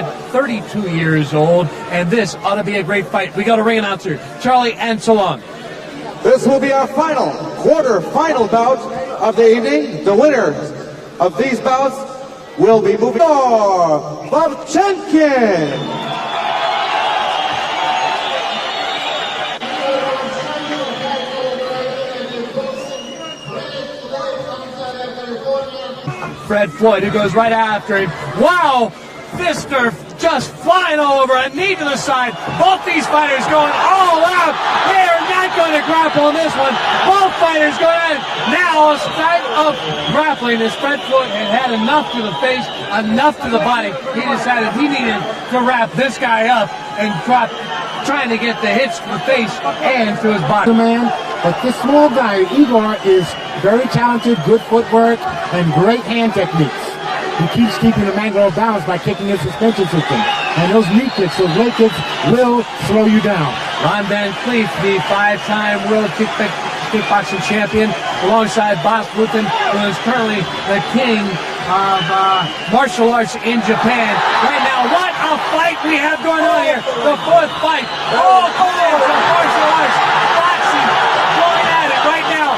32 years old, and this ought to be a great fight. We got a ring announcer, Charlie, and so long. This will be our quarter-final bout of the evening. The winner of these bouts will be moving on. Vovanich. Fred Floyd, who goes right after him. Wow! Fister just flying all over, a knee to the side. Both these fighters going all out. They are not going to grapple in this one. Both fighters going at it. Now a start of grappling as Fred Floyd had enough to the face, enough to the body. He decided he needed to wrap this guy up and drop, trying to get the hits to the face and to his body. Man, but this small guy, Igor, is very talented, good footwork, and great hand techniques. He keeps keeping the Mangler balanced by kicking his suspension system. And those knee kicks, those leg kicks, will slow you down. Ron Van Cleef, the five-time world kickboxing champion, alongside Bas Rutten, who is currently the king of martial arts in Japan. Right now, what a fight we have going on here. The fourth fight. All kinds of martial arts. Boxing going at it right now.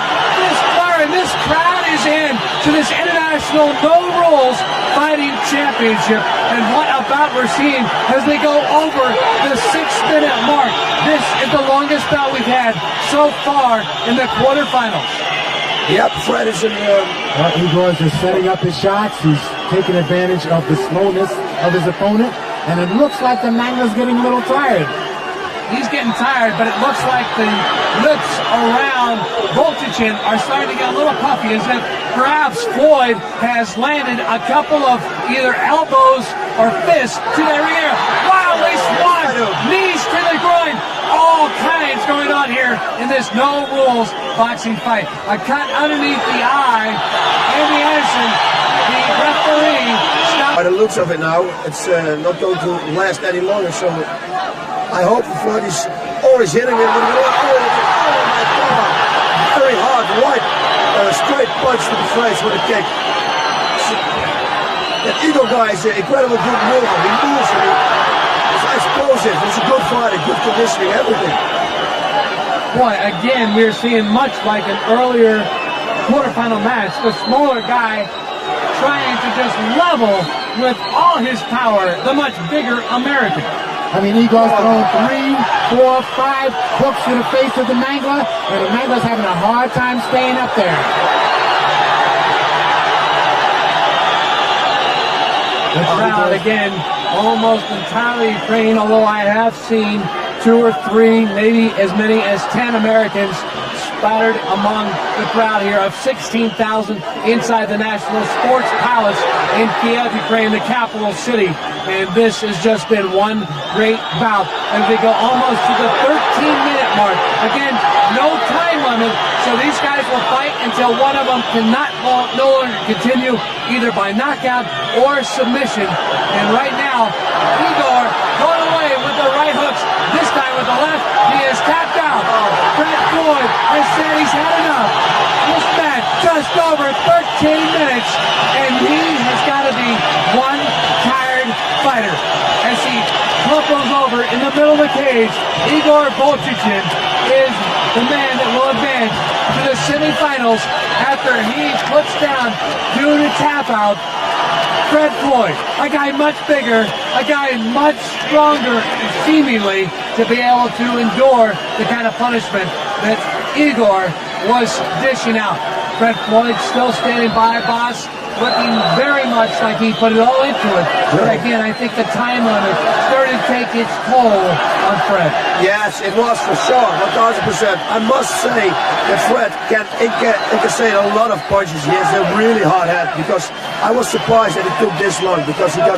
This crowd is in to this international no rules fighting championship, and what a bout we're seeing as they go over the 6-minute mark. This is the longest bout we've had so far in the quarterfinals. Yep, Fred is in Igor is just setting up his shots. He's taking advantage of the slowness of his opponent, and it looks like the Mangler's getting a little tired. He's getting tired, but it looks like the lips around Vovanich are starting to get a little puffy, as if perhaps Floyd has landed a couple of either elbows or fists to their ear. Wow, they swung! Knees to the groin! All kinds going on here in this no-rules boxing fight. A cut underneath the eye. Andy Anderson, the referee, stopped. By the looks of it now, it's not going to last any longer, so I hope Floyd is always hitting it with oh my God! Very hard, right, straight punch to the face with a kick. That Igor guy is an incredible good mover. He moves and he's explosive. He's a good fighter, good conditioning, everything. Boy, again, we're seeing much like an earlier quarterfinal match. The smaller guy trying to just level with all his power the much bigger American. I mean, Igor's thrown 3, 4, 5 hooks to the face of the Mangler, and the Mangler's having a hard time staying up there. The crowd, again, almost entirely Ukraine, although I have seen 2 or 3, maybe as many as 10 Americans spattered among the crowd here of 16,000 inside the National Sports Palace in Kiev, Ukraine, the capital city. And this has just been one great bout as they go almost to the 13-minute mark. Again, no time limit, so these guys will fight until one of them cannot no longer continue, either by knockout or submission. And right now, Igor going away with the right hooks, this time with the left. He is tapped out. Fred Floyd has said he's had enough. This match just over 13 minutes, and he has got to be one tired fighter. As he crumples over in the middle of the cage, Igor Vovanich is the man that will advance to the semifinals after he puts down, due to tap out, Fred Floyd, a guy much bigger, a guy much stronger, seemingly, to be able to endure the kind of punishment that Igor was dishing out. Fred Floyd still standing by, Boss, looking very much like he put it all into it. But again, I think the time limit started to take its toll on Fred. Yes, it was for sure, 1,000%. I must say that Fred can incassate a lot of punches. He has a really hard head, because I was surprised that it took this long, because he got